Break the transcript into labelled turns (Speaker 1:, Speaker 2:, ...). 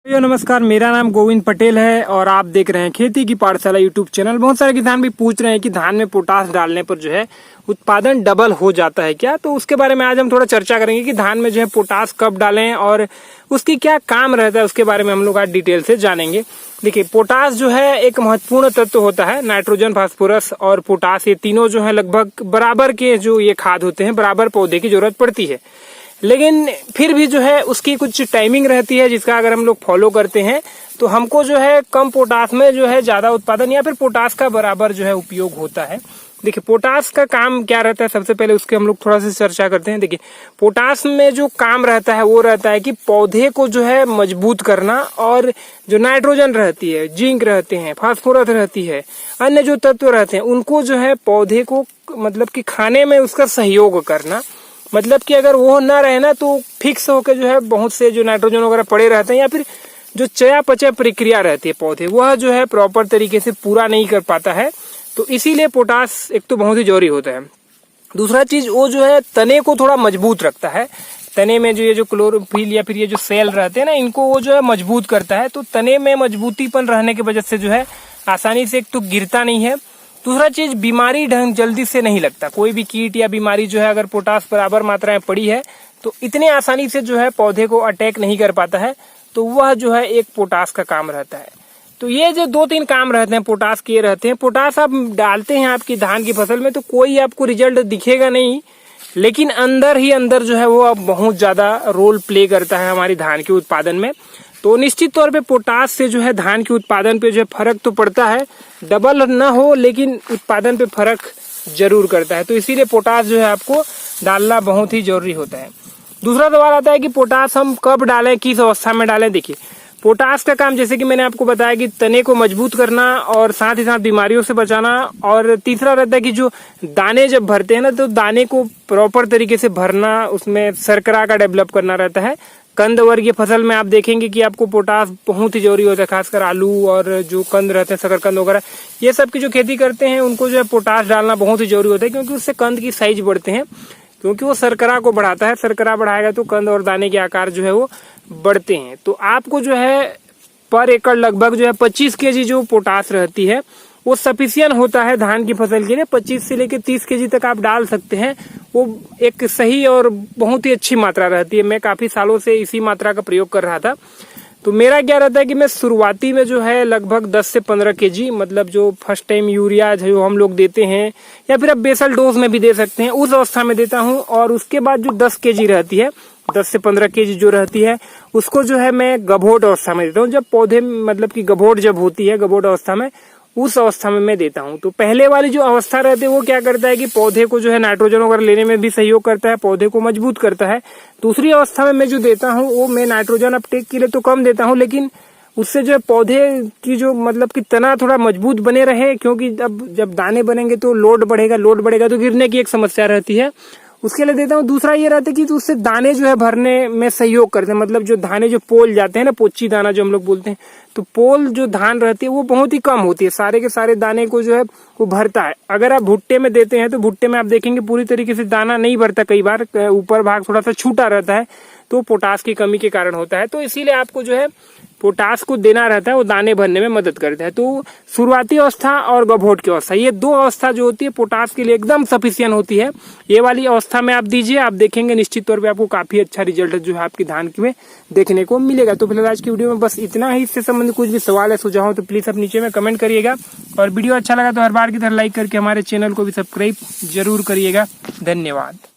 Speaker 1: नमस्कार, मेरा नाम गोविंद पटेल है और आप देख रहे हैं खेती की पाठशाला यूट्यूब चैनल। बहुत सारे किसान भी पूछ रहे हैं कि धान में पोटास डालने पर जो है उत्पादन डबल हो जाता है क्या, तो उसके बारे में आज हम थोड़ा चर्चा करेंगे कि धान में जो है पोटास कब डालें और उसकी क्या काम रहता है, उसके बारे में हम लोग आज डिटेल से जानेंगे। देखिए, पोटास जो है एक महत्वपूर्ण तत्व होता है। नाइट्रोजन, फास्फोरस और पोटास, ये तीनों जो है लगभग बराबर के जो ये खाद होते हैं, बराबर पौधे की जरूरत पड़ती है। लेकिन फिर भी जो है उसकी कुछ टाइमिंग रहती है, जिसका अगर हम लोग फॉलो करते हैं तो हमको जो है कम पोटास में जो है ज्यादा उत्पादन या फिर पोटास का बराबर जो है उपयोग होता है। देखिए, पोटास का काम क्या रहता है, सबसे पहले उसके हम लोग थोड़ा सा चर्चा करते हैं। देखिए, पोटास में जो काम रहता है वो रहता है कि पौधे को जो है मजबूत करना, और जो नाइट्रोजन रहती है, जिंक रहते हैं, फास्फोरस रहती है, अन्य जो तत्व रहते हैं उनको जो है पौधे को मतलब कि खाने में उसका सहयोग करना। मतलब कि अगर वो ना रहे ना तो फिक्स होकर जो है बहुत से जो नाइट्रोजन वगैरह पड़े रहते हैं, या फिर जो चयापचय प्रक्रिया रहती है पौधे, वह जो है प्रॉपर तरीके से पूरा नहीं कर पाता है। तो इसीलिए पोटास एक तो बहुत ही जरूरी होता है। दूसरा चीज, वो जो है तने को थोड़ा मजबूत रखता है। तने में जो ये जो क्लोरोफिल या फिर ये जो सेल रहते हैं ना, इनको वो जो है मजबूत करता है। तो तने में मजबूतीपन रहने की वजह से जो है आसानी से एक तो गिरता नहीं है। दूसरा चीज, बीमारी ढंग जल्दी से नहीं लगता। कोई भी कीट या बीमारी जो है अगर पोटास बराबर मात्रा में पड़ी है तो इतने आसानी से जो है पौधे को अटैक नहीं कर पाता है। तो वह जो है एक पोटास का काम रहता है। तो ये जो 2-3 काम रहते हैं पोटास के रहते हैं। पोटास आप डालते हैं आपकी धान की फसल में तो कोई आपको रिजल्ट दिखेगा नहीं, लेकिन अंदर ही अंदर जो है वो अब बहुत ज्यादा रोल प्ले करता है हमारी धान के उत्पादन में। तो निश्चित तौर पे पोटास से जो है धान के उत्पादन पे जो है फर्क तो पड़ता है, डबल ना हो लेकिन उत्पादन पे फर्क जरूर करता है। तो इसीलिए पोटास जो है आपको डालना बहुत ही जरूरी होता है। दूसरा सवाल आता है कि पोटास हम कब डालें, किस अवस्था में डालें। देखिए, पोटास का काम जैसे कि मैंने आपको बताया कि तने को मजबूत करना और साथ ही साथ बीमारियों से बचाना। और तीसरा रहता है कि जो दाने जब भरते हैं ना, तो दाने को प्रॉपर तरीके से भरना, उसमें शर्करा का डेवलप करना रहता है। कंद वर्गीय फसल में आप देखेंगे कि आपको पोटास बहुत ही जरूरी होता है, खासकर आलू और जो कंद रहते हैं, शकरकंद वगैरह, ये सब की जो खेती करते हैं उनको जो है पोटास डालना बहुत ही जरूरी होता है, क्योंकि उससे कंद की साइज बढ़ते हैं, क्योंकि वो शर्करा को बढ़ाता है। शर्करा बढ़ाएगा तो कंद और दाने के आकार जो है वो बढ़ते हैं। तो आपको जो है पर एकड़ लगभग जो है 25 केजी जो पोटास रहती है वो सफिशियंट होता है धान की फसल के लिए। 25 से लेकर 30 केजी तक आप डाल सकते हैं। वो एक सही और बहुत ही अच्छी मात्रा रहती है। मैं काफी सालों से इसी मात्रा का प्रयोग कर रहा था। तो मेरा क्या रहता है कि मैं शुरुआती में जो है लगभग 10 से 15 केजी, मतलब जो फर्स्ट टाइम यूरिया जो हम लोग देते हैं या फिर अब बेसल डोज में भी दे सकते हैं, उस अवस्था में देता हूँ। और उसके बाद जो 10 केजी रहती है, 10 से 15 केजी जो रहती है, उसको जो है मैं गभोट अवस्था में देता हूँ। जब पौधे मतलब कि गभोट जब होती है, गभोट अवस्था में, उस अवस्था में मैं देता हूँ। तो पहले वाली जो अवस्था रहती है वो क्या करता है कि पौधे को जो है नाइट्रोजन वगैरह लेने में भी सहयोग करता है, पौधे को मजबूत करता है। दूसरी अवस्था में मैं जो देता हूँ वो मैं नाइट्रोजन अपटेक के लिए तो कम देता हूँ, लेकिन उससे जो है पौधे की जो मतलब कि तना थोड़ा मजबूत बने रहे, क्योंकि अब जब दाने बनेंगे तो लोड बढ़ेगा तो गिरने की एक समस्या रहती है, उसके लिए देता हूँ। दूसरा ये रहता है कि उससे दाने जो है भरने में सहयोग करते हैं। मतलब जो दाने जो पोल जाते हैं ना, पोची दाना जो हम लोग बोलते हैं, तो पोल जो धान रहती है वो बहुत ही कम होती है, सारे के सारे दाने को जो है वो भरता है। अगर आप भुट्टे में देते हैं तो भुट्टे में आप देखेंगे पूरी तरीके से दाना नहीं भरता, कई बार ऊपर भाग थोड़ा सा छूटा रहता है, तो पोटास की कमी के कारण होता है। तो इसीलिए आपको जो है पोटास को देना रहता है, वो दाने भरने में मदद करता है। तो शुरुआती अवस्था और गभोट की अवस्था, ये 2 अवस्था जो होती है पोटास के लिए एकदम सफिशियंट होती है। ये वाली अवस्था में आप दीजिए, आप देखेंगे निश्चित तौर पे आपको काफी अच्छा रिजल्ट जो है आपकी धान में देखने को मिलेगा। तो फिलहाल आज की वीडियो में बस इतना ही। इससे संबंधित कुछ भी सवाल है, सुझाव तो प्लीज आप नीचे में कमेंट करिएगा, और वीडियो अच्छा लगा तो हर बार की तरह लाइक करके हमारे चैनल को भी सब्सक्राइब जरूर करिएगा। धन्यवाद।